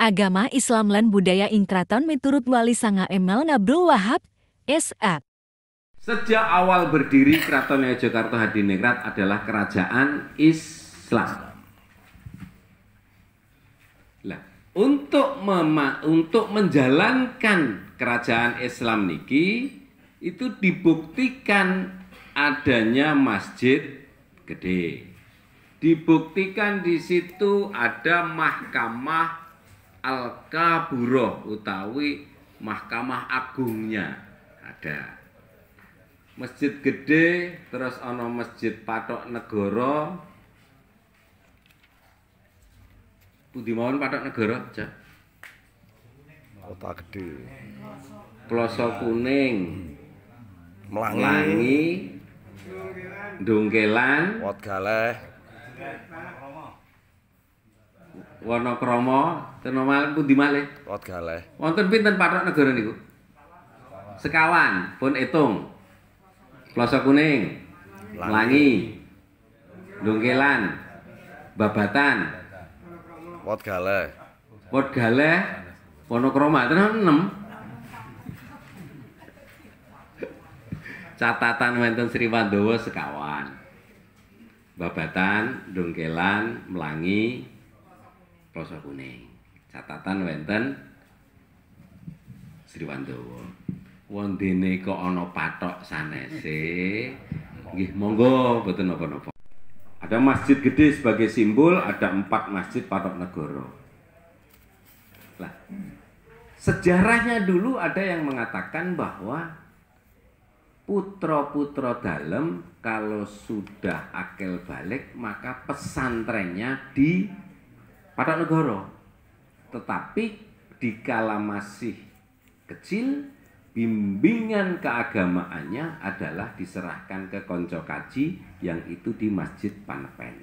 agama Islam lan budaya ing kraton miturut Wali Sanga Emel Abdul Wahab, S.A. Sejak awal berdiri Keraton Ngayogyakarta Hadiningrat adalah kerajaan Islam. Lah, untuk menjalankan kerajaan Islam niki itu dibuktikan adanya masjid gede. Dibuktikan di situ ada mahkamah Al-Kaburoh utawi mahkamah agungnya ada. Masjid gede, terus ana masjid Patok Negoro. Pundi mawon Patok Negoro, Cak? Kota Gede. Ploso Kuning. Melangi. Dongkelan. Wat Galeh. Wonokromo, tenomal pundi malih? Wat Galeh. Wonten pinten Patok Negoro niku? Sekawan, pun itung. Ploso Kuning, Melangi, Dongkelan, Babatan, Wat Galeh. Wat Galeh, Wonokromo, tenan 6. Catatan wonten Sriwandawa sekawan. Babatan, Dongkelan, Melangi, Ploso Kuning. Catatan wonten Sriwandawa. Wondene kok ana patok sanese. Nggih, monggo mboten napa-napa. Ada masjid gede sebagai simbol, ada 4 masjid Patok Negoro. Lah, sejarahnya dulu ada yang mengatakan bahwa putra-putra dalem kalau sudah akil balik maka pesantrennya di Patok Negoro. Tetapi dikala masih kecil, bimbingan keagamaannya adalah diserahkan ke konco kaji yang itu di Masjid Panepen.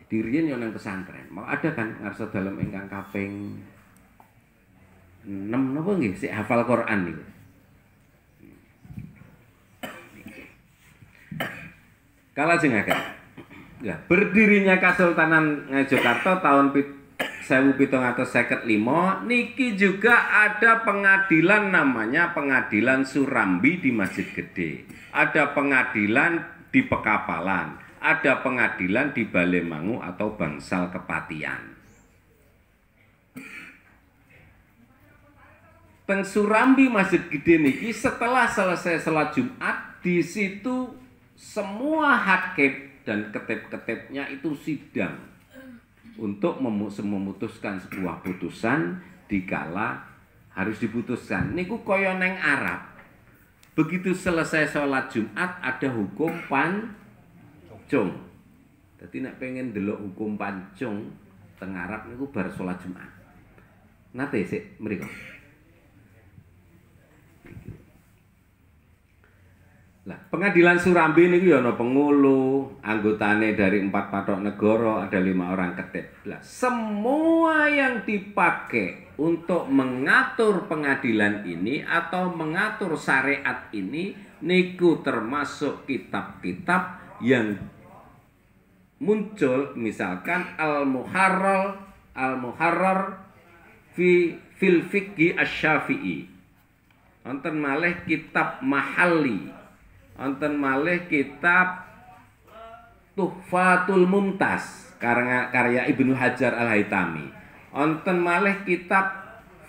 Dirian yang pesantren. Mau ada kan ngarsa dalem ingkang kaping 6 napa nggih sik hafal Quran niku. Kalajengaken. Ya, berdirinya Kesultanan Ngayogyakarta tahun 1755 niki juga ada pengadilan namanya Pengadilan Surambi di Masjid Gede. Ada pengadilan di Pekapalan, ada pengadilan di Balemangu atau Bangsal Kepatian. Teng Surambi Masjid Gede niki setelah selesai salat Jumat di situ semua hakim dan ketip-ketipnya itu sidang untuk memutuskan sebuah putusan dikala harus diputuskan. Niku kaya neng Arab. Begitu selesai sholat Jumat ada hukum pancung. Jadi nek pengen delok hukum pancung teng Arab niku bar sholat Jumat. Nate sik mriko. Lah, Pengadilan Surambi niku ya ana pengulu, anggotane dari 4 Patok Negoro, ada 5 orang ketip. Lah, semua yang dipakai untuk mengatur pengadilan ini atau mengatur syariat ini niku termasuk kitab-kitab yang muncul, misalkan Al-Muharrar fil Fiqhi Asy-Syafi'i. Wonten malih kitab Mahalli. Wonten malih kitab Tuhfatul Mumtaz karya Ibnu Hajar Al-Haytami. Wonten malih kitab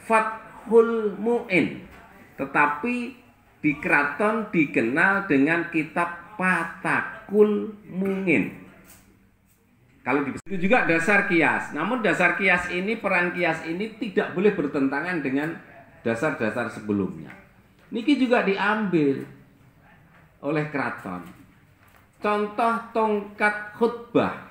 Fathul Mu'in. Tetapi di keraton dikenal dengan kitab Patakul Mungin. Kalau di situ juga dasar kias. Namun dasar kias ini, peran kias ini tidak boleh bertentangan dengan dasar-dasar sebelumnya. Niki juga diambil oleh keraton. Contoh tongkat khutbah.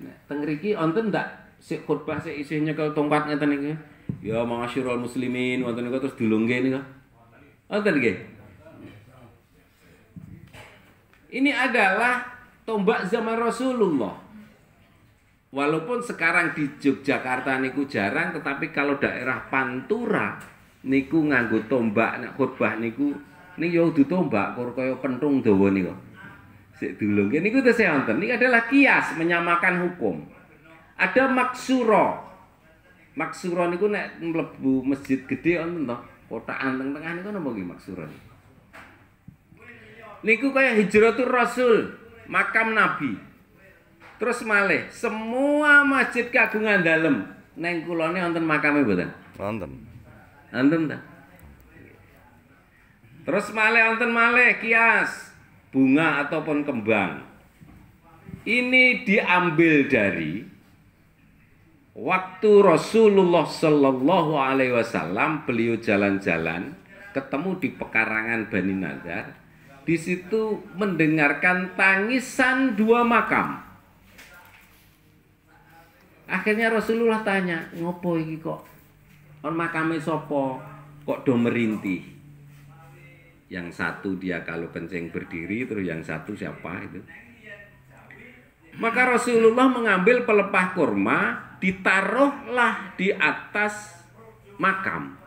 Nah, teng mriki wonten ndak sik khutbah sik isih nyekel tongkat ngeten iki. Ya ma'asyiral muslimin wonten niku terus dulungke niku. Wonten nggih. Ini adalah tombak zaman Rasulullah. Walaupun sekarang di Yogyakarta niku jarang, tetapi kalau daerah Pantura niku nganggo tombak nek khutbah niku niki yo dudu tombak kur kaya penthung dawa niku. Sik dulungke niku tesih wonten. Niki adalah kias menyamakan hukum. Ada maksuro. Maksura niku nek mlebu masjid gede wonten to, kotakan teng-tengah niku napa nggih maksura? Niku kaya Hijratul Rasul, makam Nabi. Terus malih, semua masjid kagungan dalem. Neng kulone wonten makame mboten? Wonten. Wonten ta? Terus malih wonten malih kias, bunga ataupun kembang. Ini diambil dari waktu Rasulullah Shallallahu Alaihi Wasallam, beliau jalan-jalan ketemu di pekarangan Bani Nadar. Di situ mendengarkan tangisan dua makam. Akhirnya Rasulullah tanya, ngopo iki kok on makame sopo kok do merintih? Yang satu dia kalau kencing berdiri, terus yang satu siapa itu? Maka Rasulullah mengambil pelepah kurma, ditaruhlah di atas makam.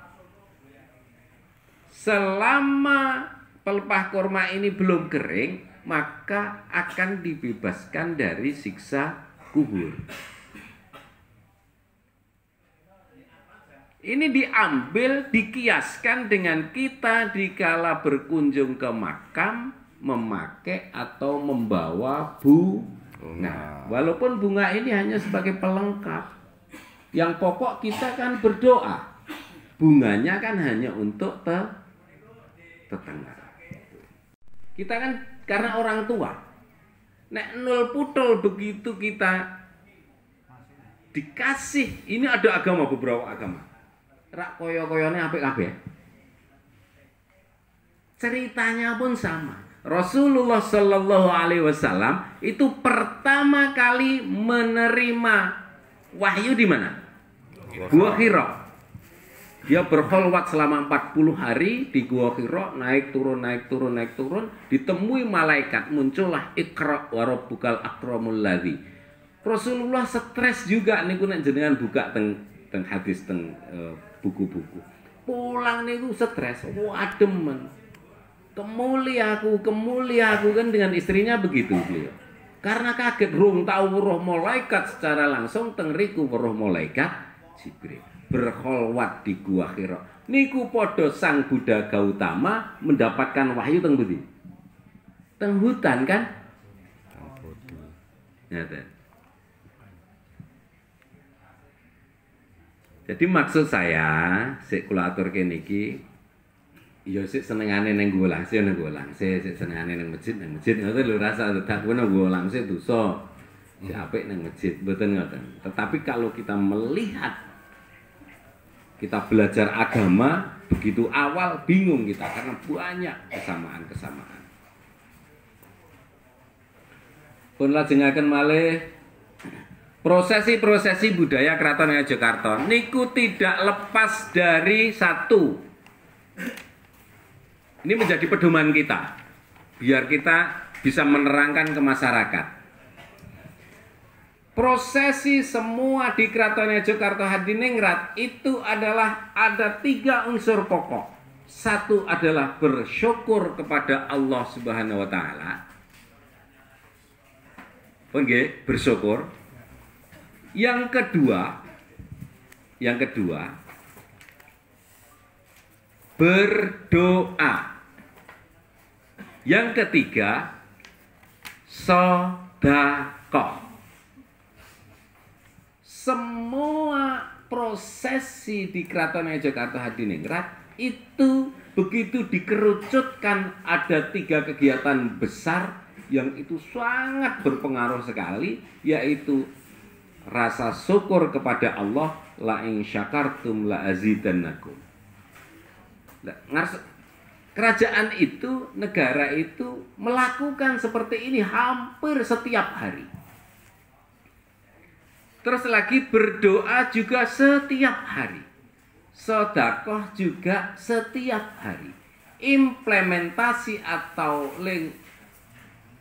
Selama pelepah kurma ini belum kering, maka akan dibebaskan dari siksa kubur. Ini diambil, dikiaskan dengan kita dikala berkunjung ke makam, memakai atau membawa bunga. Nah, walaupun bunga ini hanya sebagai pelengkap, yang pokok kita kan berdoa. Bunganya kan hanya untuk tetangga. Kita kan karena orang tua. Nek nul putul begitu kita dikasih, ini ada agama, beberapa agama. Rak koyo-koyone apik kabeh. Ceritanya pun sama. Rasulullah Shallallahu Alaihi Wasallam itu pertama kali menerima wahyu di mana? Gua Hira. Dia berkholwat selama 40 hari di Gua Hira, naik turun, ditemui malaikat, muncullah Iqra wa rabbukal akramul ladzi. Rasulullah stres juga niku nek jenengan buka teng hadis teng buku-buku. Pulang niku stres, wademen. Kemuli aku kan dengan istrinya begitu beliau. Karena kaget rung tahu roh malaikat secara langsung tengriku roh malaikat Jibril berkholwat di Gua Hira. Niku podo Sang Buddha Gautama mendapatkan wahyu teng budi. Teng hutan kan? Nyata. Jadi maksud saya, sik kula aturke niki, ya sik senengane ning nggo langsih ning nggo langsih, sik senengane ning masjid ngoten lho rasa tetap nang nggo langsih dosa. Sik apik ning masjid mboten ngoten. Tetapi kalau kita melihat kita belajar agama begitu awal bingung kita karena banyak kesamaan-kesamaan. Pun lajengaken malih prosesi-prosesi budaya Kraton Ngayogyakarta niku tidak lepas dari satu. Ini menjadi pedoman kita, biar kita bisa menerangkan ke masyarakat. Prosesi semua di Kraton Ngayogyakarta Hadiningrat itu adalah ada 3 unsur pokok. Satu adalah bersyukur kepada Allah Subhanahu Wa Taala. Oke, bersyukur. Yang kedua berdoa. Yang ketiga sedekah. Semua prosesi di Kraton Ngayogyakarta Hadiningrat itu begitu dikerucutkan ada 3 kegiatan besar yang itu sangat berpengaruh sekali, yaitu rasa syukur kepada Allah, la in syakartum la azidannakum. Kerajaan itu, negara itu melakukan seperti ini hampir setiap hari. Terus lagi berdoa juga setiap hari. Sedekah juga setiap hari. Implementasi atau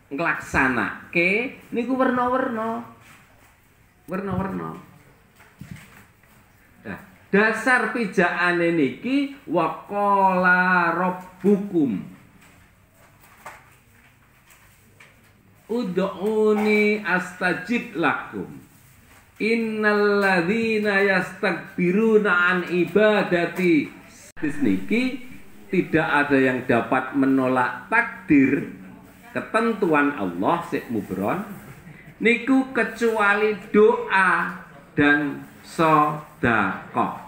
nglaksanake niku werna-werna. Nah, dasar pijaane niki waqala rabbukum ud'uni astajib lakum. innalladzina yastakbiruna an ibadati niki tidak ada yang dapat menolak takdir ketentuan Allah sik mubron niku kecuali doa dan sedekah.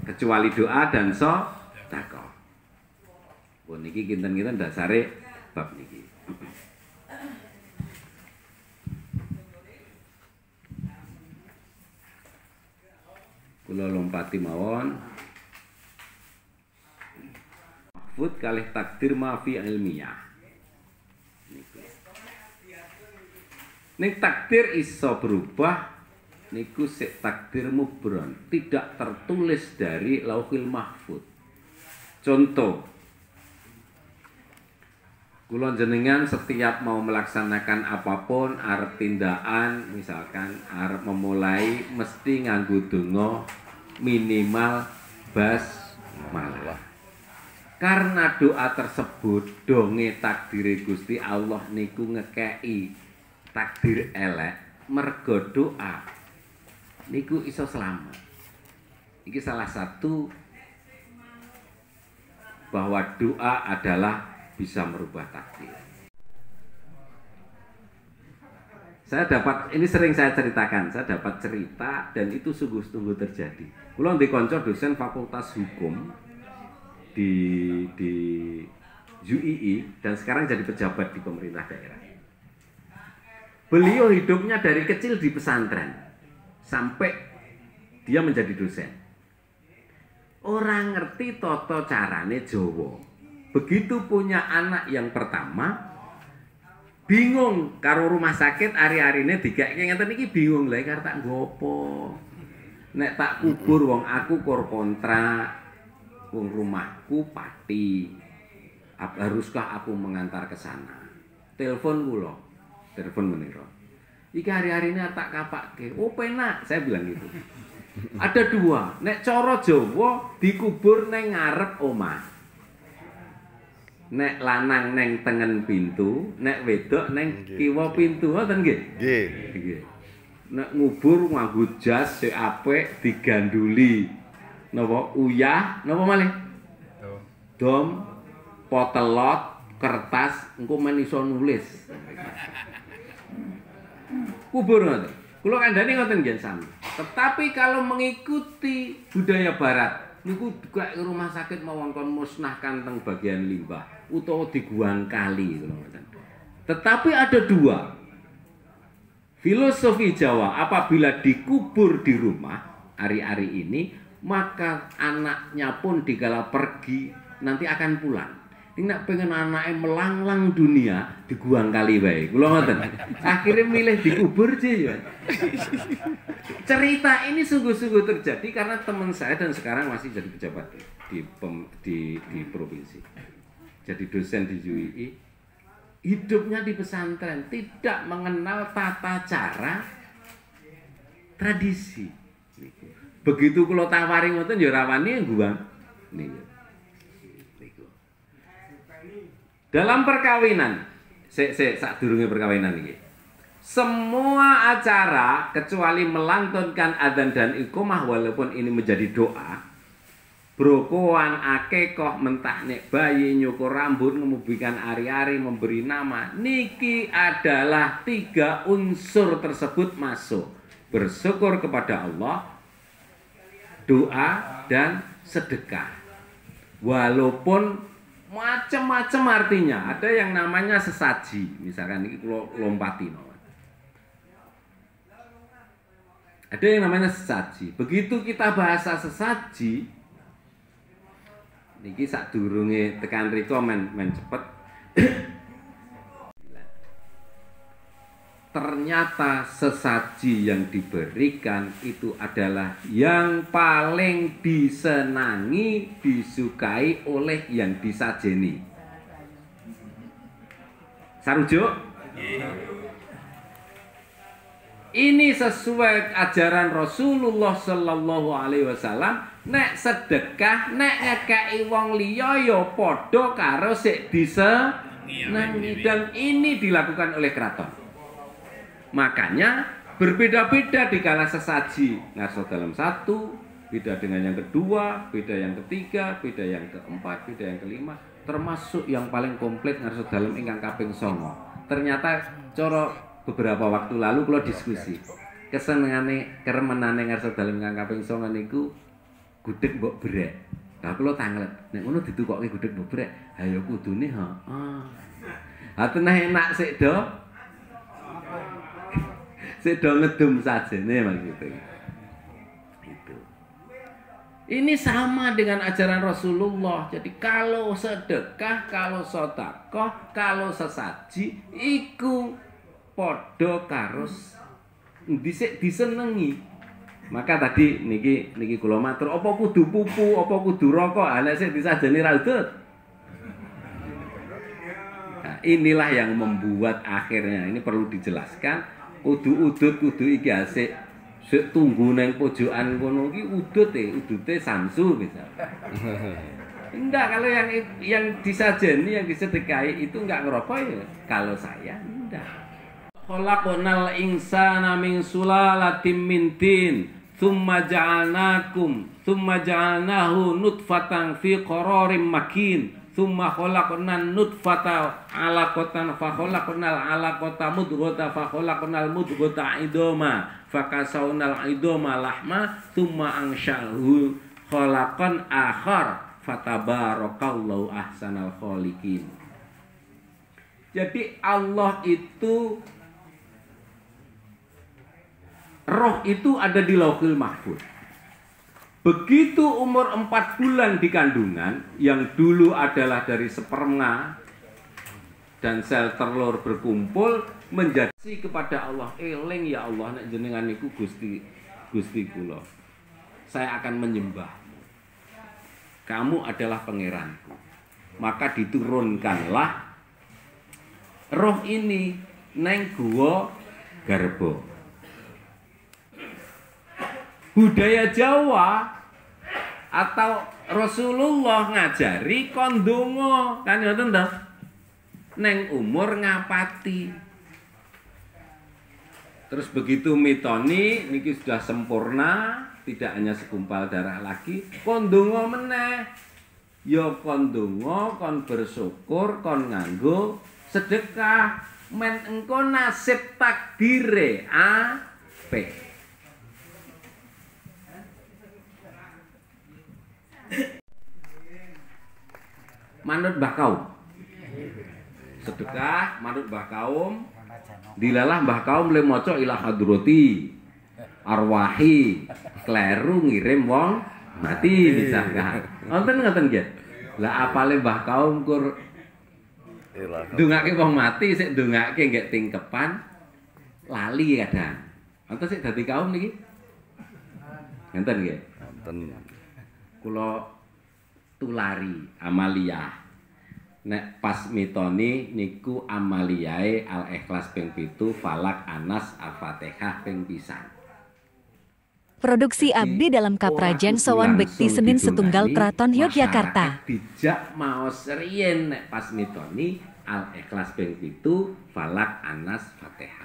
Kecuali doa dan sedekah. Pun niki kinten-kinten dasare bab niki. Kula lompati mawon. Mahfud kalih takdir mafi ilmiah. Ning takdir iso berubah niku sik takdir mubron, tidak tertulis dari Lauhil Mahfud. Contoh, kula jenengan setiap mau melaksanakan apapun arep tindakan, misalkan arep memulai mesti nganggo donga minimal basmalah. Karena doa tersebut donge takdire Gusti Allah niku ngekei takdir elek mergo doa niku iso selamat. Iki salah satu bahwa doa adalah bisa merubah takdir. Saya dapat, ini sering saya ceritakan, saya dapat cerita dan itu sungguh-sungguh terjadi. Kula ndek kanca dosen Fakultas Hukum di UII dan sekarang jadi pejabat di pemerintah daerah. Beliau hidupnya dari kecil di pesantren sampai dia menjadi dosen. Orang ngerti toto carane Jawa. Begitu punya anak yang pertama, bingung karo rumah sakit ari-arine digake ngeten iki bingung lha karep tak nggopo. Nek tak kubur wong aku kur kontrak, wong rumahku pati. Haruskah aku mengantar ke sana? Telepon kula. Telepon meniro. Iki hari-hari ini tak kapake. Oh penak, saya bilang gitu. Ada dua. Nek cara Jawa dikubur neng ngarep omah. Nek lanang neng tengen pintu, nek wedok neng kiwa pintu. Ngoten nggih? Nggih. Nek ngubur nganggo jas sik apik diganduli. Napa uyah, napa malih? Dom, potelot, kertas, engko men iso nulis. Kubur ngoten. Kula kandhani ngoten nggih sami. Tetapi kalau mengikuti budaya barat, niku gak rumah sakit mawon musnahkan teng bagian limbah utawa diguang kali ngoten. Tetapi ada dua. Filosofi Jawa apabila dikubur di rumah hari-hari ini, maka anaknya pun dikala pergi nanti akan pulang. Ini nak pengen anaknya melanglang dunia diguang kali wae. Kula ngoten. Akhirnya milih dikubur sih ya. Cerita ini sungguh-sungguh terjadi karena teman saya dan sekarang masih jadi pejabat di provinsi. Jadi dosen di UII. Hidupnya di pesantren, tidak mengenal tata cara tradisi. Begitu kula tawari ngoten ya rawani guang niku. Dalam perkawinan, sadurunge perkawinan iki. Semua acara kecuali melantunkan adzan dan iqamah walaupun ini menjadi doa, brokoan, akekah, mentahnik bayi, nyukur rambut, ngemubikan ari-ari, memberi nama, niki adalah 3 unsur tersebut masuk. Bersyukur kepada Allah, doa dan sedekah. Walaupun macam-macam artinya, ada yang namanya sesaji, misalkan ini lompati mawon. Ada yang namanya sesaji. Begitu kita bahasa sesaji, niki sadurunge tekan riko men cepet. Ternyata sesaji yang diberikan itu adalah yang paling disenangi, disukai oleh yang disajeni. Sarujuk? Ini sesuai ajaran Rasulullah Sallallahu Alaihi Wasallam. Nek sedekah, nek ngekei wong liya ya padha karo sik disenengi, dan ini dilakukan oleh keraton. Makanya Berbeda-beda di kala sesaji. Ngarsa dalam satu, beda dengan yang kedua, beda yang ketiga, beda yang keempat, beda yang kelima, termasuk yang paling komplit ngarsa dalam ingkang kaping 9. Ternyata cara beberapa waktu lalu kula diskusi. Kesenengane keremenane ngarsa dalam ingkang kaping 9 niku gudeg mbok brek. Lah kula tanglet, nek ngono ditukokke gudeg mbok brek, ha ya kudune heeh. Ha teneh enak sik do. Sik do ngedum sajene maksudnya. Itu. Ini sama dengan ajaran Rasulullah. Jadi kalau sedekah, kalau sedekah, kalau sesaji iku padha karo dhisik disenengi. Maka tadi niki kula matur, apa kudu pupu, apa kudu rokok, nek sik disajeni ra udut. Nah, inilah yang membuat akhirnya ini perlu dijelaskan, kudu udut, kudu iki asik sik tunggu nang pojokan kono iki udute samsu misal. Enggak, kalau yang disajeni, yang disedekahi itu enggak ngerokok ya. Kalau saya enggak. Khalaqnal insana min sulalatin min tin, tsumma ja'alnahu nutfatan fi qararin makin, tsumma khalaqnan nutfata 'alaqatan fa khalaqnal 'alaqata mudghatan fa khalaqnal mudghata idoma fa kasawnal idoma lahma, tsumma ansha'ahu khalaqan akhar fatabarakallahu ahsanal khaliqin. Jadi Allah itu, roh itu ada di Lauhul Mahfuz. Begitu umur 4 bulan di kandungan, yang dulu adalah dari sperma dan sel telur berkumpul menjadi kepada Allah. Eling ya Allah, nek jenengan niku Gusti kula. Saya akan menyembahmu. Kamu adalah pangeranku. Maka diturunkanlah roh ini neng guwa Garba. Budaya Jawa atau Rasulullah ngajari kon donga, kan ngoten to? Neng umur ngapati. Terus begitu mitoni niki sudah sempurna, tidak hanya segumpal darah lagi, kon donga meneh. Ya kon donga, kon bersyukur, kon nganggo sedekah, men engko nasib takdire apik. Manut Mbah Kaum. Sedekah manut Mbah Kaum. Dilalah Mbah Kaum le maca ila hadrati arwahi, kleru ngirim wong mati misalkan. Wonten ngoten nggih. Lah apale Mbah Kaum kur ndongake wong mati sik ndongake nggih tingkepan lali kadang. Wonten sik dadi kaum niki. Ngoten nggih. Wonten. Kula tulari Amaliyah. Nek pas mitoni niku Amaliyae Al-Ikhlas ping 7, Falak, Anas, Al-Fatihah ping 7. Produksi abdi dalam Kaprajan Sowan Bekti Senin Setunggal Kraton Yogyakarta. Dijak maos riyen nek pas mitoni Al-Ikhlas ping 7, Falak, Anas, Fatihah.